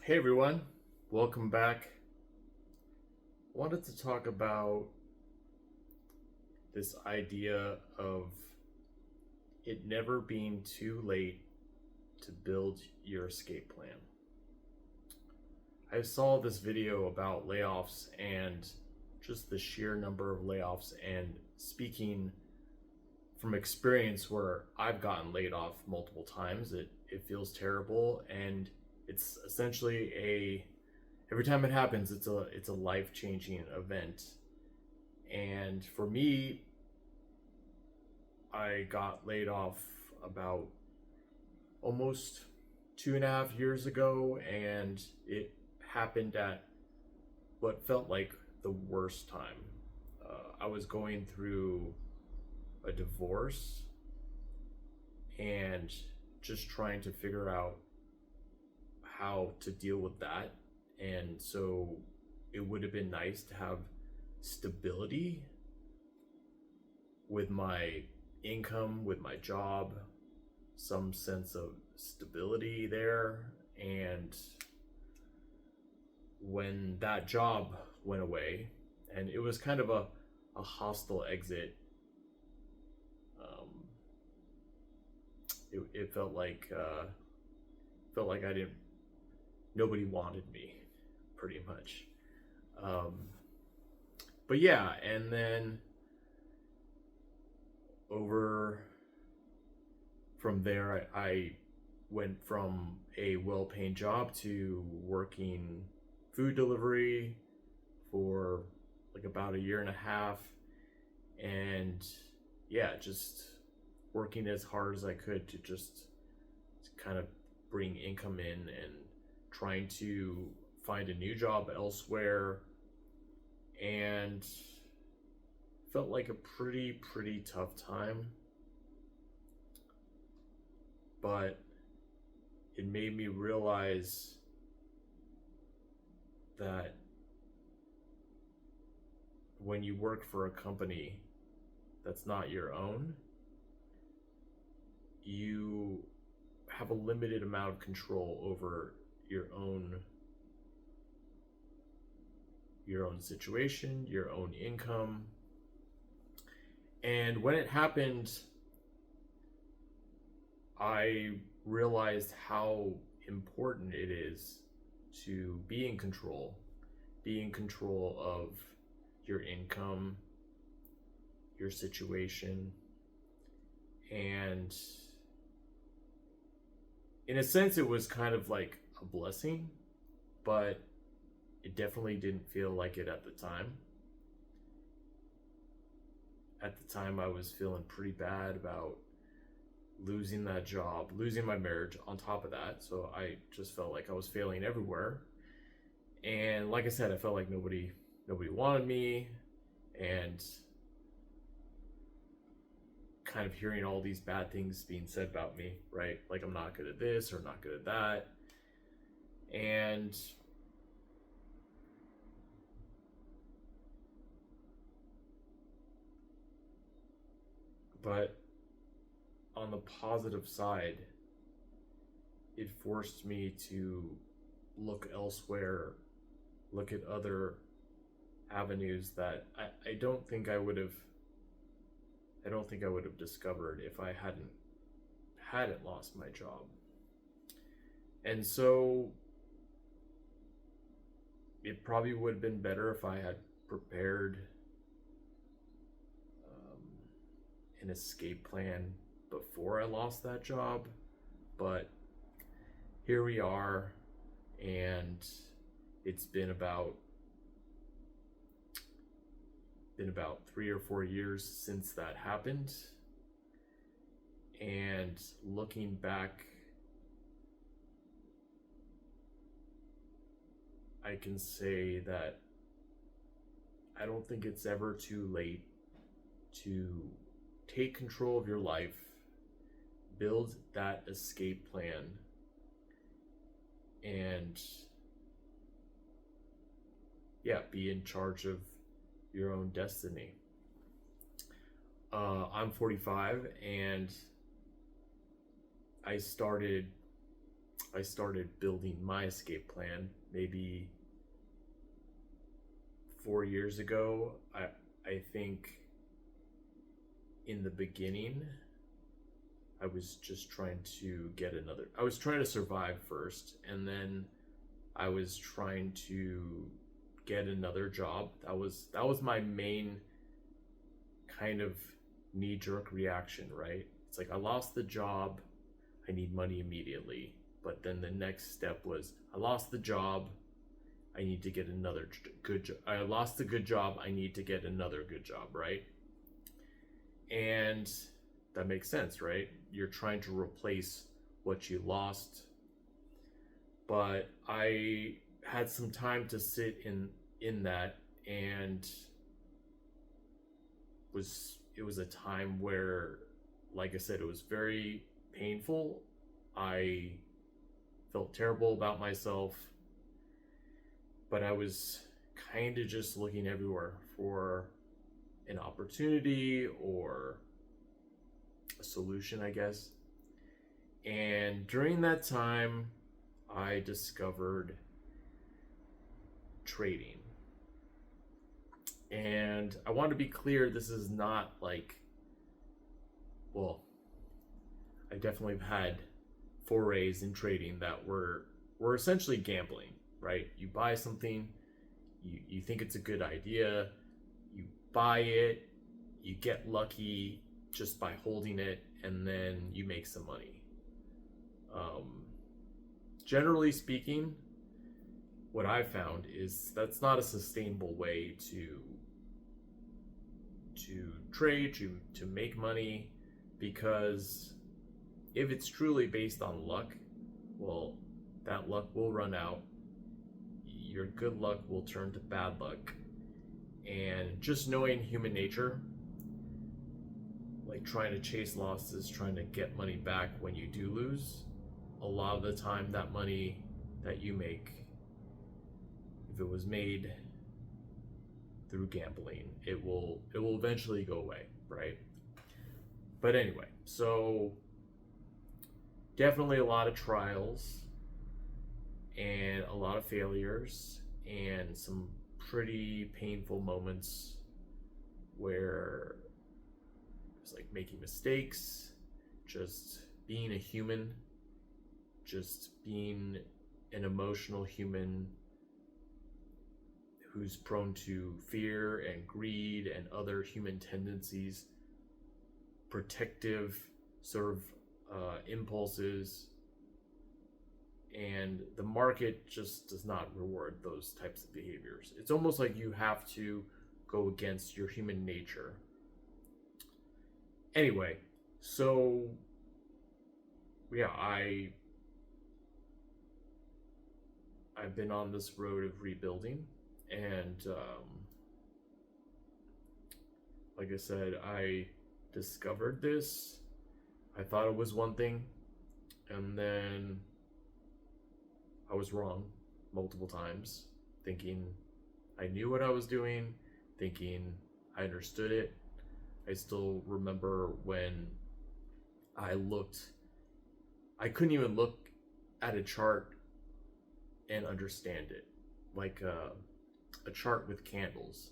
Hey everyone, welcome back. Wanted to talk about this idea of it never being too late to build your escape plan. I saw this video about layoffs and just the sheer number of layoffs, and speaking from experience where I've gotten laid off multiple times, it feels terrible, and it's essentially a every time it happens, it's a life-changing event. And for me, I got laid off about almost 2.5 years ago, and it happened at what felt like the worst time. I was going through a divorce and just trying to figure out how to deal with that. And so it would have been nice to have stability with my income, with my job, some sense of stability there. And when that job went away, and it was kind of a hostile exit, it felt like I didn't nobody wanted me, pretty much. Um, but yeah, and then over from there, I went from a well-paying job to working food delivery for like about a year and a half, and yeah, just working as hard as I could to just kind of bring income in, and trying to find a new job elsewhere, and felt like a pretty tough time, but it made me realize that when you work for a company that's not your own, you have a limited amount of control over your own situation, your own income. And when it happened, I realized how important it is to be in control of your income, your situation. And in a sense, it was kind of like a blessing, but it definitely didn't feel like it at the time. At the time, I was feeling pretty bad about losing that job, losing my marriage on top of that. So I just felt like I was failing everywhere. And like I said, I felt like nobody wanted me, and kind of hearing all these bad things being said about me, right? Like I'm not good at this or not good at that. And but on the positive side, it forced me to look elsewhere, look at other avenues that I don't think I would have discovered if I hadn't lost my job. And so it probably would have been better if I had prepared an escape plan before I lost that job. But here we are, and it's been about 3 or 4 years since that happened. And looking back, I can say that I don't think it's ever too late to take control of your life, build that escape plan, and yeah, be in charge of your own destiny. I'm 45, and I started I started building my escape plan maybe 4 years ago. I think in the beginning, I was just trying to get another. I was trying to survive first, and then I was trying to get another job. That was my main kind of knee-jerk reaction, right? It's like I lost the job, I need money immediately. But then the next step was I lost the job, I need to get another good job. I lost a good job, I need to get another good job, right? And that makes sense, right? You're trying to replace what you lost. But I had some time to sit in that, and it was a time where, like I said, it was very painful. I felt terrible about myself, but I was kind of just looking everywhere for an opportunity or a solution, I guess. And during that time, I discovered trading. And I want to be clear, this is not like, well, I definitely have had forays in trading that were essentially gambling, right? You buy something, you think it's a good idea, you buy it, you get lucky just by holding it, and then you make some money. Generally speaking, what I've found is that's not a sustainable way to trade, to make money, because if it's truly based on luck, well, that luck will run out. Your good luck will turn to bad luck. And just knowing human nature, like trying to chase losses, trying to get money back when you do lose, a lot of the time that money that you make, if it was made through gambling, it will eventually go away, right? But anyway, so definitely a lot of trials and a lot of failures and some pretty painful moments where it's like making mistakes, just being a human, just being an emotional human who's prone to fear and greed and other human tendencies, protective sort of impulses, and the market just does not reward those types of behaviors. It's almost like you have to go against your human nature. Anyway, so yeah, I've been on this road of rebuilding, and like I said, I discovered this. I thought it was one thing, and then I was wrong multiple times, thinking I knew what I was doing, thinking I understood it. I still remember when I couldn't even look at a chart and understand it, like a chart with candles.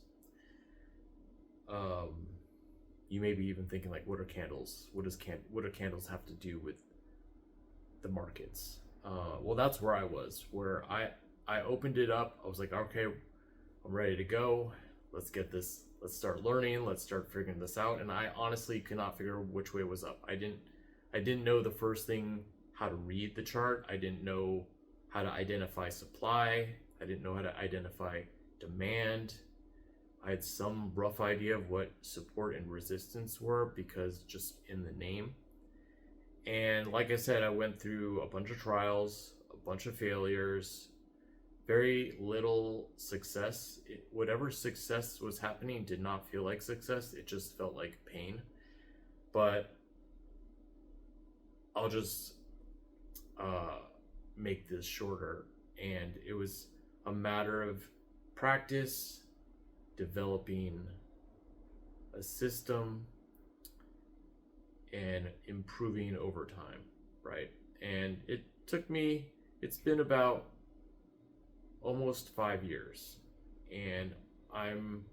You may be even thinking, like, what are candles? What do candles have to do with the markets? Well, that's where I was. Where I opened it up. I was like, okay, I'm ready to go. Let's get this. Let's start learning. Let's start figuring this out. And I honestly could not figure which way was up. I didn't know the first thing, how to read the chart. I didn't know how to identify supply. I didn't know how to identify demand. I had some rough idea of what support and resistance were, because just in the name. And like I said, I went through a bunch of trials, a bunch of failures, very little success. Whatever success was happening did not feel like success. It just felt like pain. But I'll just make this shorter. And it was a matter of practice, developing a system, and improving over time, right? And it took me, it's been about almost 5 years, and I'm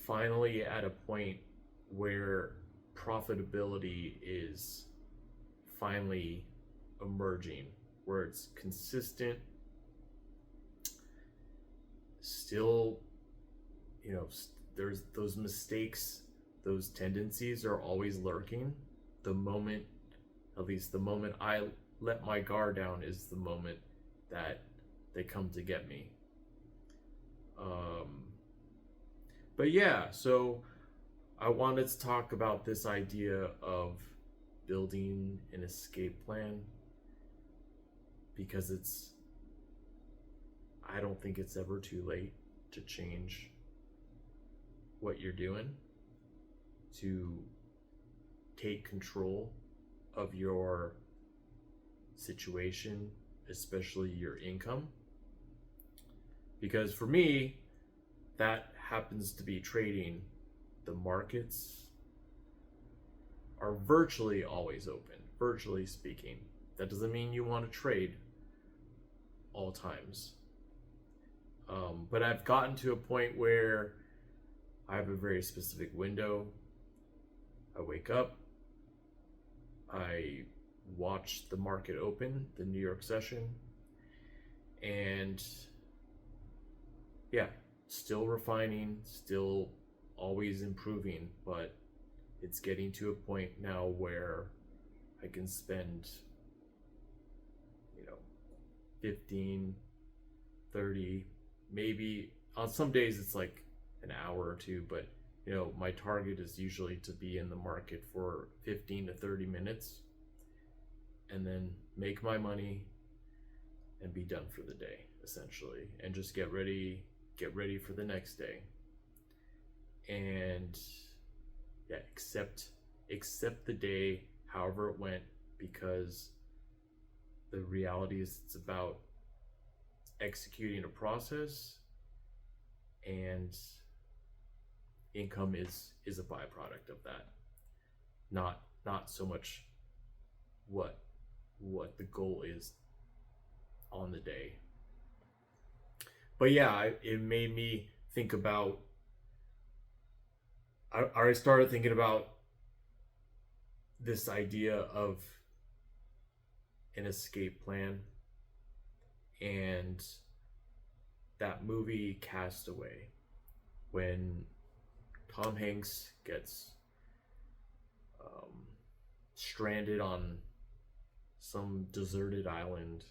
finally at a point where profitability is finally emerging, where it's consistent, still, there's those mistakes, those tendencies are always lurking. The moment, at least the moment I let my guard down, is the moment that they come to get me. But yeah, so I wanted to talk about this idea of building an escape plan, because I don't think it's ever too late to change what you're doing, to take control of your situation, especially your income. Because for me, that happens to be trading. The markets are virtually always open, virtually speaking. That doesn't mean you want to trade all times. But I've gotten to a point where I have a very specific window. I wake up, I watch the market open, the New York session, and yeah, still refining, still always improving, but it's getting to a point now where I can spend 15, 30, maybe on some days it's like an hour or two, but my target is usually to be in the market for 15 to 30 minutes and then make my money and be done for the day, essentially, and just get ready for the next day. And yeah, accept the day however it went, because the reality is it's about executing a process, and income is a byproduct of that, not so much what the goal is on the day. But yeah, it made me think about, I started thinking about this idea of an escape plan, and that movie Castaway, when Tom Hanks gets stranded on some deserted island,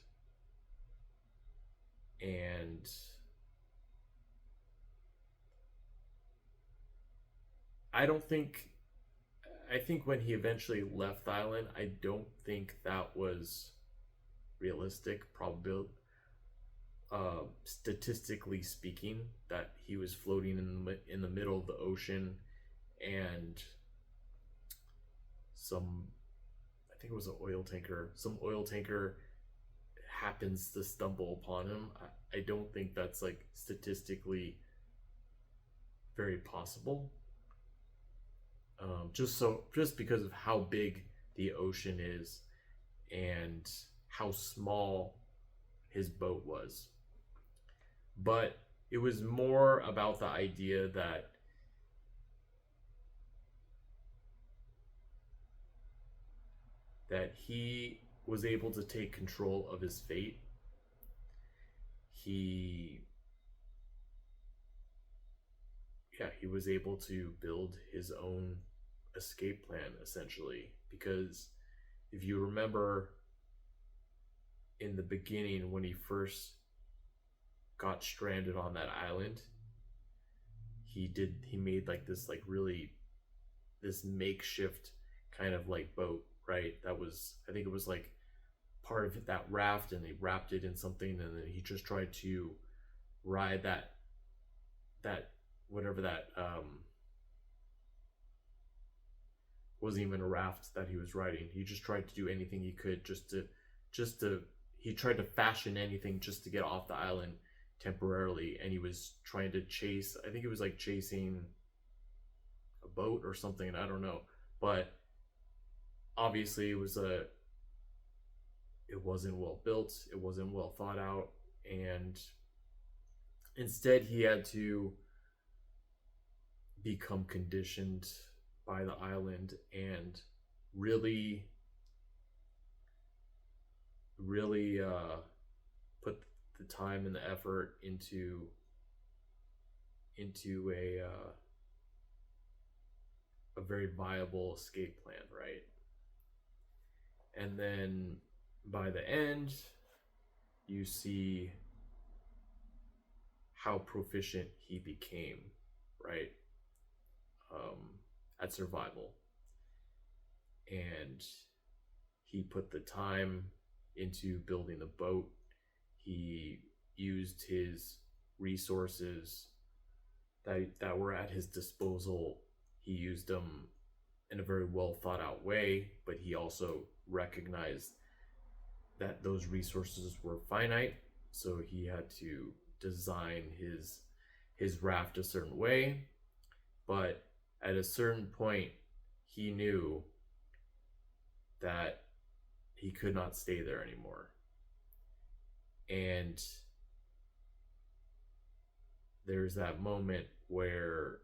and I think when he eventually left the island, I don't think that was realistic, probability, statistically speaking, that he was floating in the middle of the ocean, and I think it was some oil tanker happens to stumble upon him. I don't think that's like statistically very possible. Just because of how big the ocean is and how small his boat was. But it was more about the idea that he was able to take control of his fate. He was able to build his own escape plan, essentially, because if you remember in the beginning, when he first got stranded on that island, he made like this this makeshift kind of like boat, right? That was, I think it was like part of that raft, and they wrapped it in something, and then he just tried to ride that whatever that wasn't even a raft that he was riding. He just tried to do anything he could just to he tried to fashion anything just to get off the island temporarily, and he was trying to chase, I think it was like chasing a boat or something, I don't know, but obviously it was it wasn't well built, it wasn't well thought out, and instead he had to become conditioned by the island and really put the time and the effort into a very viable escape plan, right? And then by the end, you see how proficient he became, right? At survival. And he put the time into building the boat. He used his resources that were at his disposal. He used them in a very well thought out way, but he also recognized that those resources were finite, so he had to design his raft a certain way. But at a certain point, he knew that he could not stay there anymore. And there's that moment where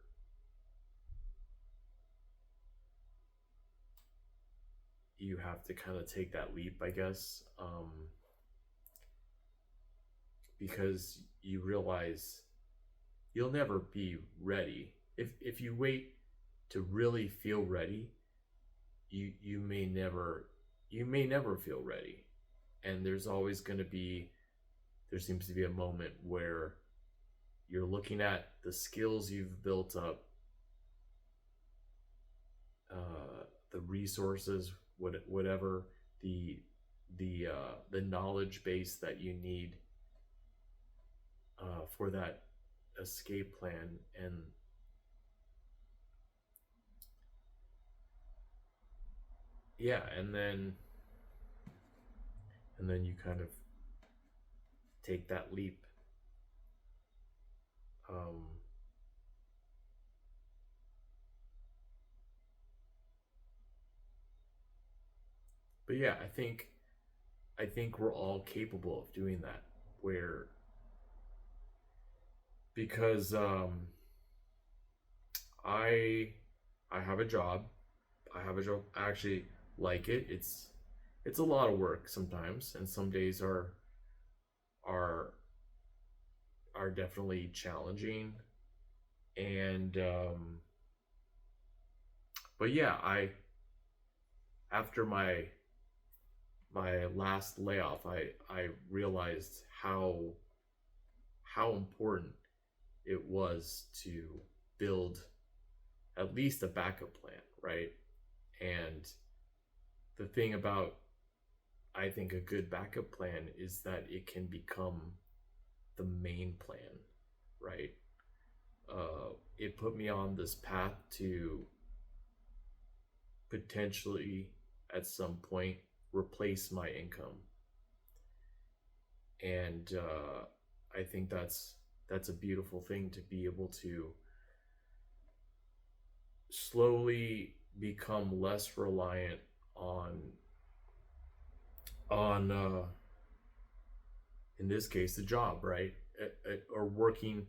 you have to kind of take that leap, I guess, because you realize you'll never be ready. If you wait to really feel ready, you may never feel ready. And there seems to be a moment where you're looking at the skills you've built up, the resources, whatever the knowledge base that you need for that escape plan, and yeah, and then you kind of take that leap. But yeah, I think we're all capable of doing that. Where because I have a job. I actually like it. It's a lot of work sometimes, and some days are are definitely challenging. And but yeah, I after my last layoff, I realized how important it was to build at least a backup plan, right? And the thing about, I think, a good backup plan is that it can become the main plan, right? It put me on this path to potentially at some point replace my income. And I think that's a beautiful thing, to be able to slowly become less reliant on in this case the job, right? Or working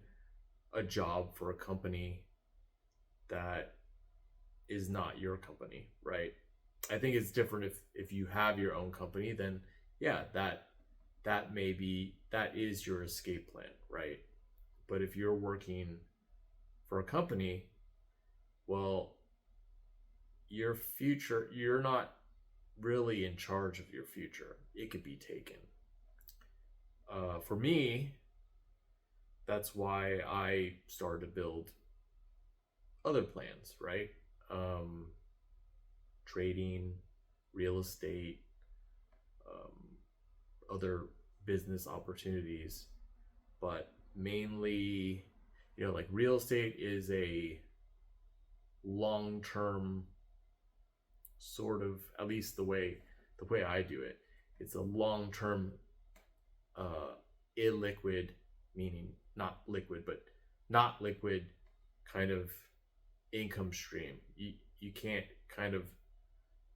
a job for a company that is not your company, right? I think it's different if you have your own company, then yeah, that is your escape plan, right? But if you're working for a company, well, you're not really in charge of your future. It could be taken. For me, that's why I started to build other plans, right? Trading, real estate, other business opportunities, but mainly, like real estate is a long term sort of, at least the way I do it. It's a long term, illiquid, meaning not liquid, but not liquid kind of income stream. You can't kind of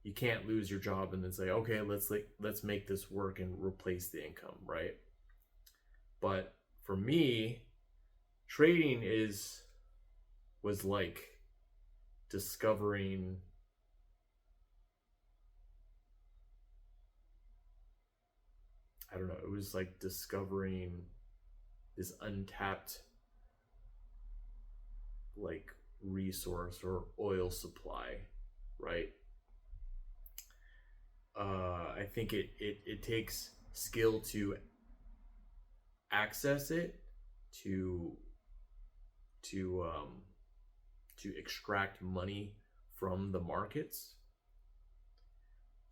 you can't lose your job and then say, okay, let's make this work and replace the income, right? But for me, trading was like discovering, I don't know, it was like discovering this untapped like resource or oil supply, right? I think it takes skill to access it, to to um, to extract money from the markets,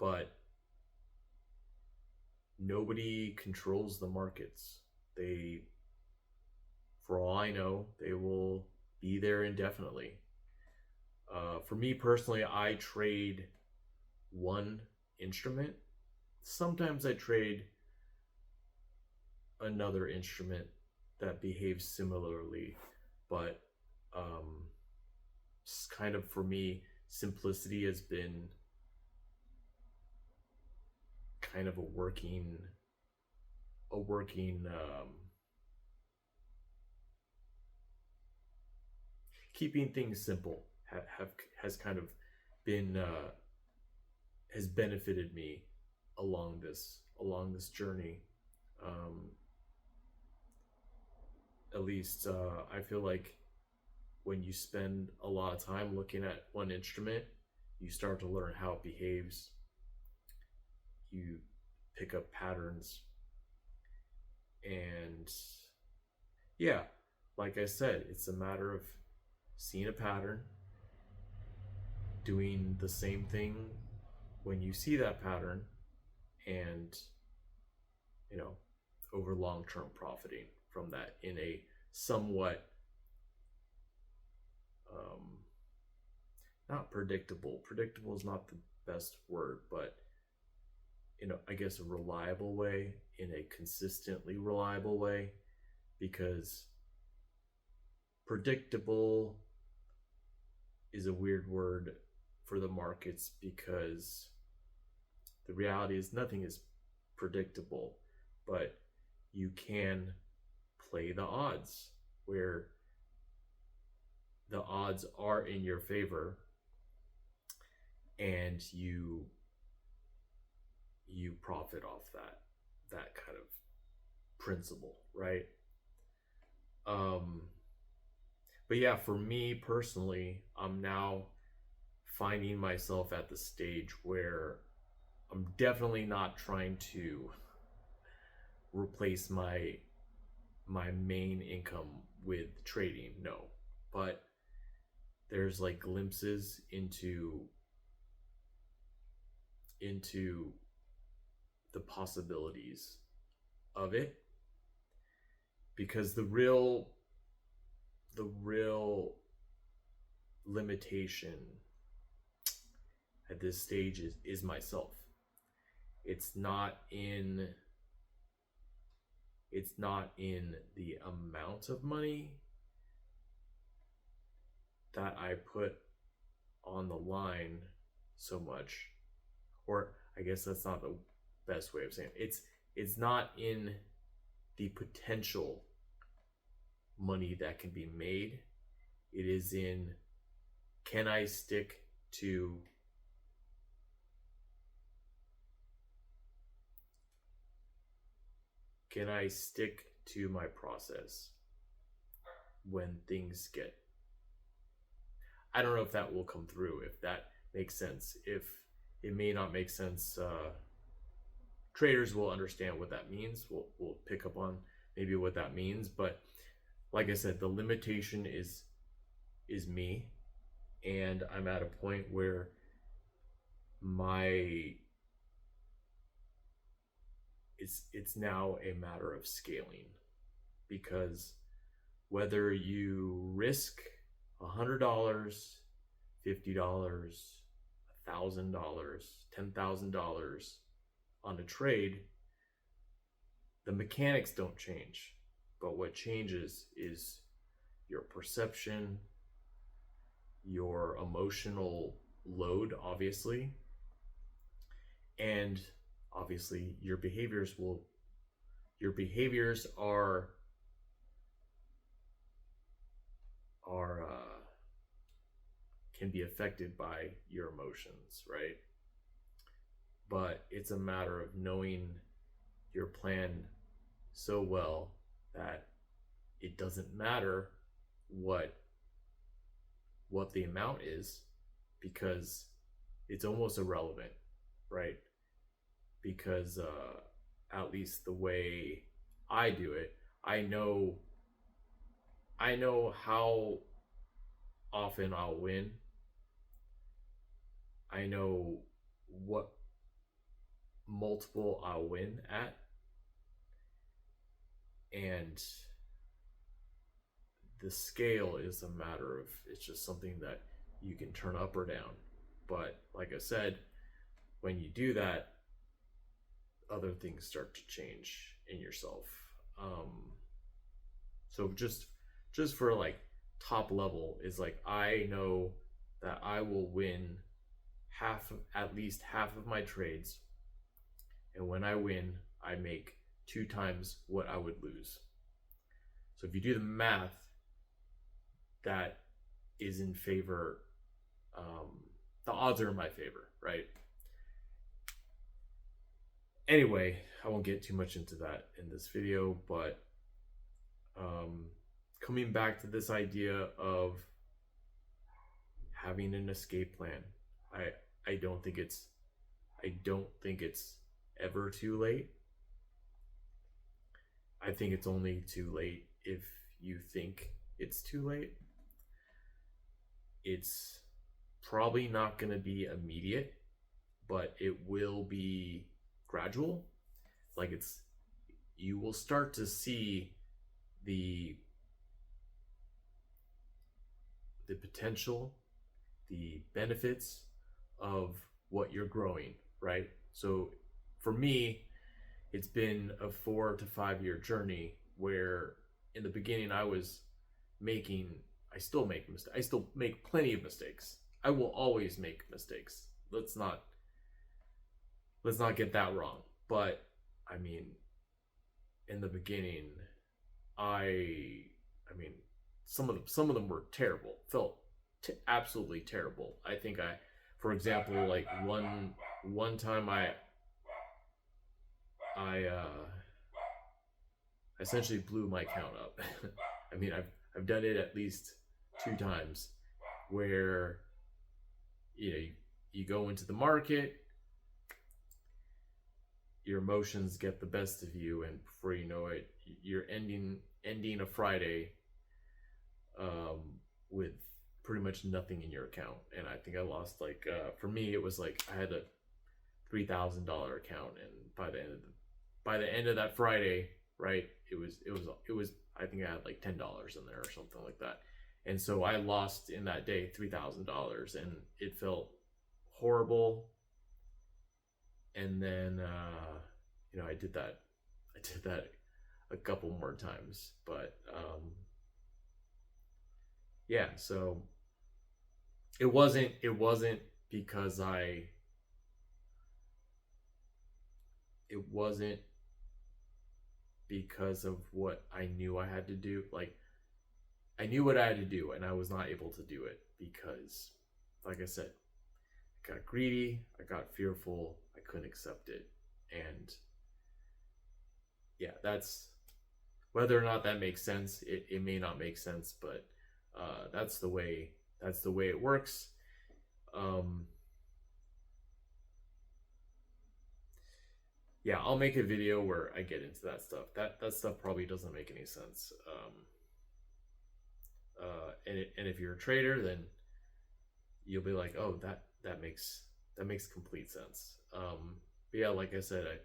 but nobody controls the markets. They, for all I know, they will be there indefinitely. For me personally, I trade one instrument. Sometimes I trade another instrument that behaves similarly, but kind of for me, simplicity has been kind of a working keeping things simple have has kind of been has benefited me along this journey. Um, at least I feel like when you spend a lot of time looking at one instrument, you start to learn how it behaves. You pick up patterns, and yeah, like I said, it's a matter of seeing a pattern, doing the same thing when you see that pattern, and you know, over long term profiting from that in a somewhat um, not predictable. Predictable is not the best word, but I guess a reliable way, in a consistently reliable way, because predictable is a weird word for the markets, because the reality is nothing is predictable, but you can play the odds where the odds are in your favor, and you profit off that kind of principle, right? um but yeah, for me personally, I'm now finding myself at the stage where I'm definitely not trying to replace my main income with trading, no. But there's like glimpses into the possibilities of it, because the real limitation at this stage is myself. It's not in the amount of money that I put on the line so much, or I guess that's not the best way of saying it. It's not in the potential money that can be made. It is in, can I stick to my process when things get, I don't know if that will come through, if that makes sense. If it may not make sense, traders will understand what that means. We'll pick up on maybe what that means, but like I said, the limitation is me, and I'm at a point where my it's now a matter of scaling, because whether you risk $100, $50, $1,000, $10,000 on a trade, the mechanics don't change. But what changes is your perception, your emotional load, obviously, And obviously your behaviors are can be affected by your emotions, right? But it's a matter of knowing your plan so well that it doesn't matter what the amount is, because it's almost irrelevant, right? Because at least the way I do it, I know how often I'll win. I know what multiple I'll win at, and the scale is a matter of, it's just something that you can turn up or down. But like I said, when you do that, other things start to change in yourself. So just for like top level is like, I know that I will win at least half of my trades, and when I win, I make 2 times what I would lose. So if you do the math, that is in favor. The odds are in my favor, right? Anyway, I won't get too much into that in this video, but coming back to this idea of having an escape plan, I don't think it's ever too late. I think it's only too late if you think it's too late. It's probably not going to be immediate, but it will be gradual. Like, you will start to see the potential, the benefits of what you're growing, right? So for me, it's been a 4 to 5 year journey where in the beginning I still make mistakes. I still make plenty of mistakes. I will always make mistakes. Let's not get that wrong. But I mean, in the beginning, I mean, some of them were terrible. Felt absolutely terrible. I think for example, like one time I essentially blew my account up. I mean, I've done it at least 2 times where you go into the market, your emotions get the best of you, and before you know it, you're ending a Friday with pretty much nothing in your account. And I think I lost, like, for me it was like I had a $3,000 account, and by the end of that Friday, right, it was I think I had like $10 in there or something like that. And so I lost in that day $3,000, and it felt horrible. And then I did that a couple more times. But yeah, so it wasn't because it wasn't because of what I knew I had to do. Like, I knew what I had to do, and I was not able to do it because, like I said, I got greedy, I got fearful, I couldn't accept it. And yeah, that's, whether or not that makes sense, it may not make sense, but that's the way it works. Yeah, I'll make a video where I get into that stuff. That stuff probably doesn't make any sense. And if you're a trader, then you'll be like, oh, that makes complete sense. But yeah, like I said,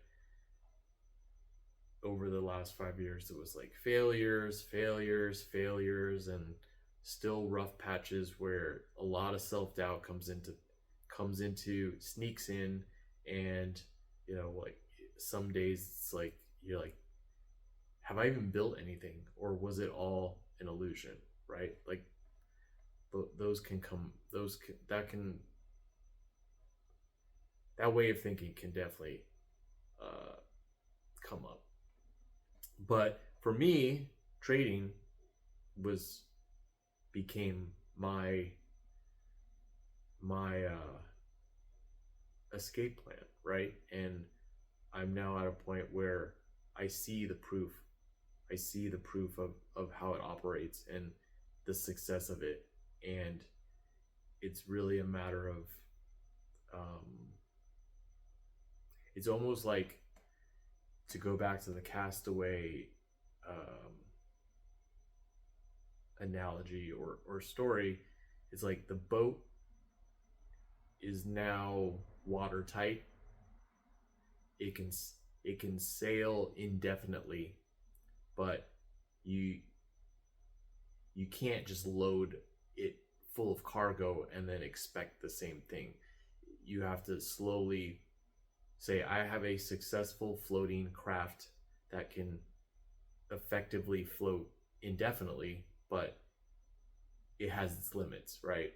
over the last 5 years, it was like failures, and still rough patches where a lot of self-doubt sneaks in. And like, some days it's like, you're like, have I even built anything, or was it all an illusion, right? Like, that that way of thinking can definitely come up. But for me, trading was became my escape plan, right? And I'm now at a point where I see the proof. I see the proof of how it operates and the success of it. And it's really a matter of, it's almost like, to go back to the Castaway analogy or story, it's like the boat is now watertight. It can sail indefinitely, but you can't just load it full of cargo and then expect the same thing. You have to slowly say, I have a successful floating craft that can effectively float indefinitely, but it has its limits, right?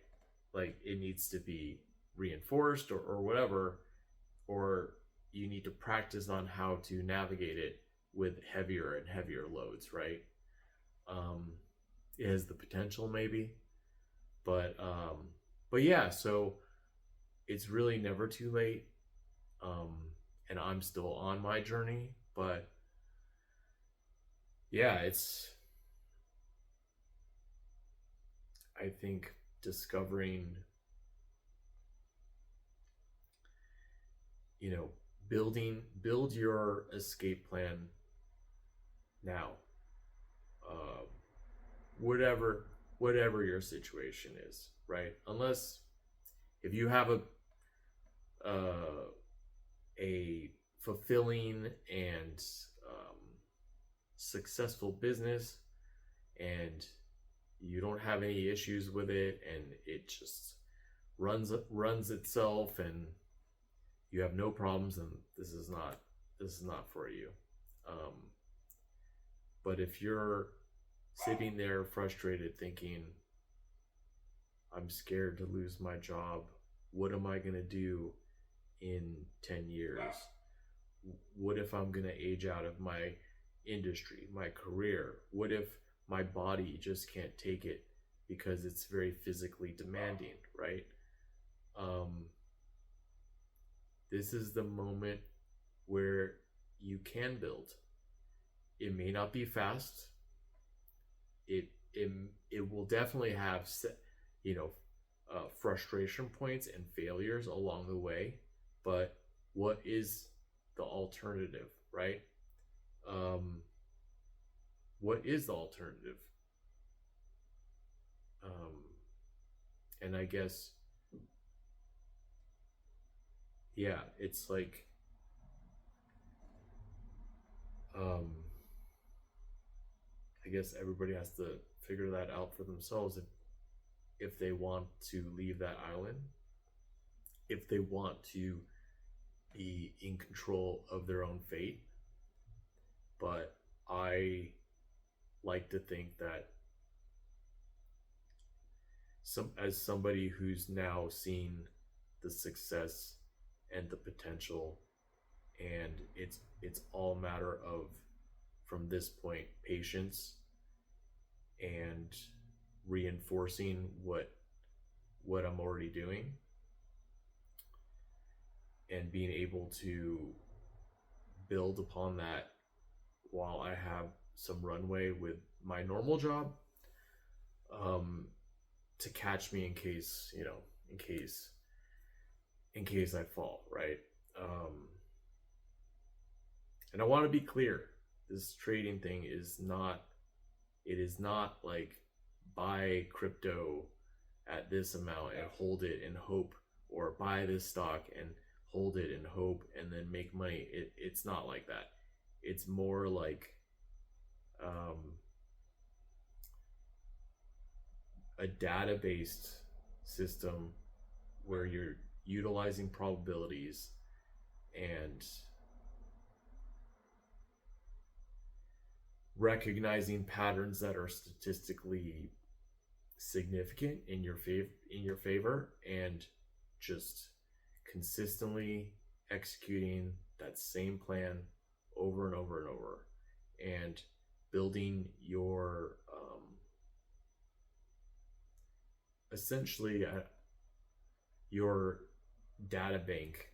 Like, it needs to be reinforced or whatever, or you need to practice on how to navigate it with heavier and heavier loads, right? It has the potential, maybe, but yeah. So it's really never too late, and I'm still on my journey. But yeah, I think discovering, build your escape plan now, uh, whatever your situation is, right? Unless, if you have a fulfilling and successful business, and you don't have any issues with it, and it just runs itself, and you have no problems, then this is not for you. But if you're sitting there frustrated, thinking, I'm scared to lose my job, what am I going to do in 10 years? What if I'm going to age out of my industry, my career? What if my body just can't take it because it's very physically demanding, right? This is the moment where you can build. It may not be fast. It will definitely have frustration points and failures along the way. But what is the alternative, right? What is the alternative? And I guess, yeah, it's like, I guess everybody has to figure that out for themselves, if they want to leave that island, if they want to be in control of their own fate. But I like to think that, as somebody who's now seen the success and the potential, and it's all matter of, from this point, patience and reinforcing what I'm already doing, and being able to build upon that while I have some runway with my normal job, to catch me in case I fall, right? And I want to be clear, this trading thing is not like, buy crypto at this amount and hold it and hope, or buy this stock and hold it and hope and then make money. It's not like that. It's more like, a data-based system where you're utilizing probabilities and recognizing patterns that are statistically significant in your favor, and just consistently executing that same plan over and over and over, and building your essentially your data bank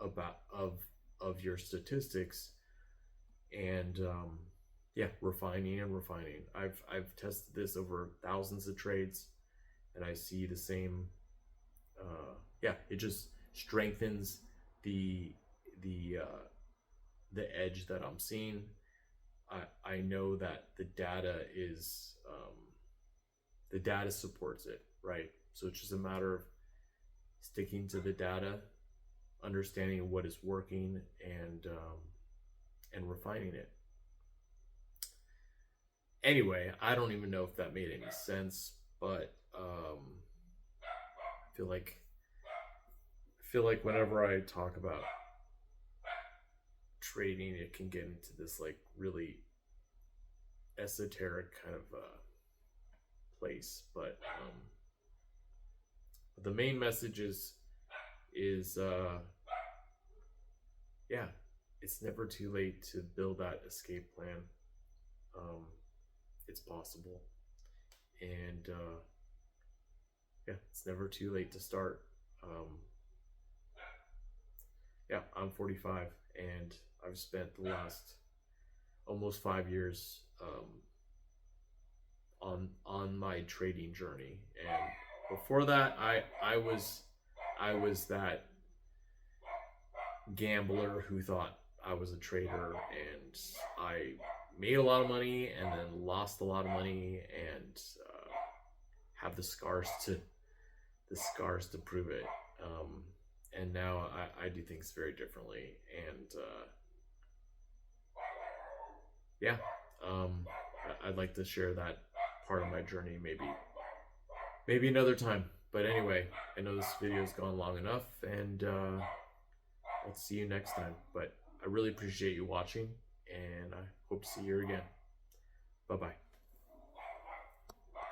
about of your statistics, and yeah, refining and refining. I've tested this over thousands of trades, and I see the same. Yeah, it just strengthens the the edge that I'm seeing. I know that the data supports it, right? So it's just a matter of sticking to the data, understanding what is working, and refining it. Anyway, I don't even know if that made any sense, but I feel like whenever I talk about trading, it can get into this like really esoteric kind of place. But the main message is yeah, it's never too late to build that escape plan. It's possible, and yeah, it's never too late to start. Yeah, I'm 45, and I've spent the last almost 5 years on my trading journey. And before that, I was that gambler who thought I was a trader, and I made a lot of money and then lost a lot of money, and have the scars to prove it. And now I do things very differently, and yeah, I'd like to share that part of my journey maybe another time. But anyway, I know this video's gone long enough, and let's see you next time. But I really appreciate you watching, and I hope to see you again. Bye bye.